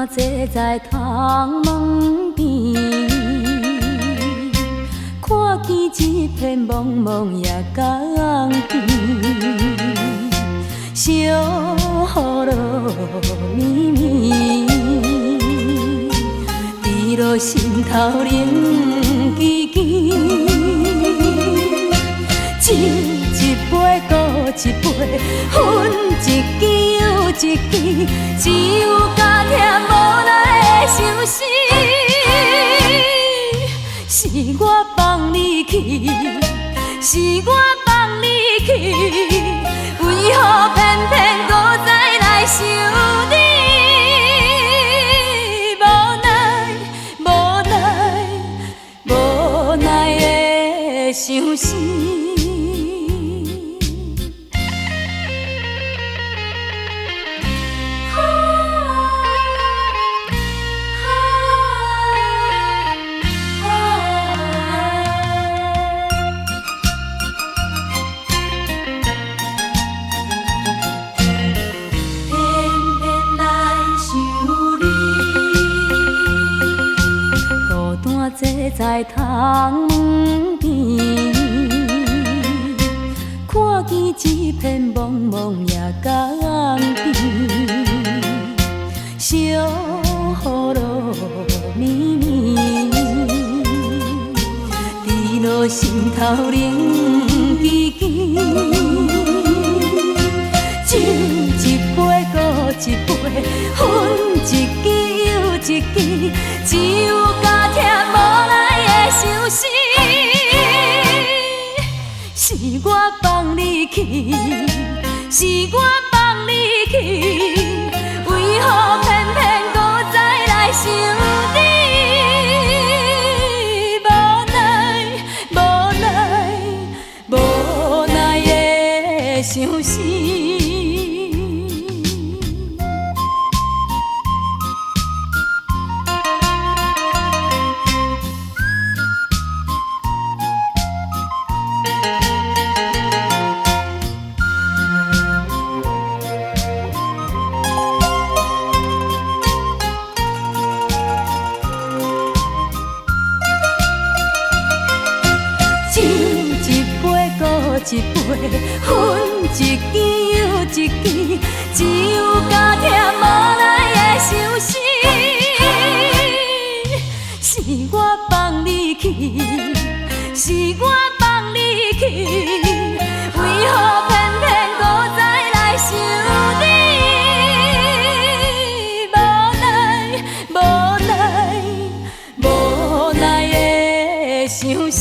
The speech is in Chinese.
单坐在窗门边，看见一片茫茫夜江边，小雨落绵绵，滴落心头冷吱吱。酒一杯搁一杯，分一支又一支，只有甘甜无奈的相思。是我放你去，是我放你去，为何偏偏搁再来想你？无奈，无奈的相思。坐在窗门边，看见一片茫茫夜江边，小雨落绵绵，滴落心头冷吱吱。酒一杯搁一杯，分一支又一支，只有甘甜无奈的相思。是我放你去，是我放你去，为何偏偏搁再来想你？无奈的相思。酒一杯搁一杯，分一支又一支，只有甘甜无奈的相思。是我放你去，是我放你去，为何偏偏搁再来想你？无奈的相思。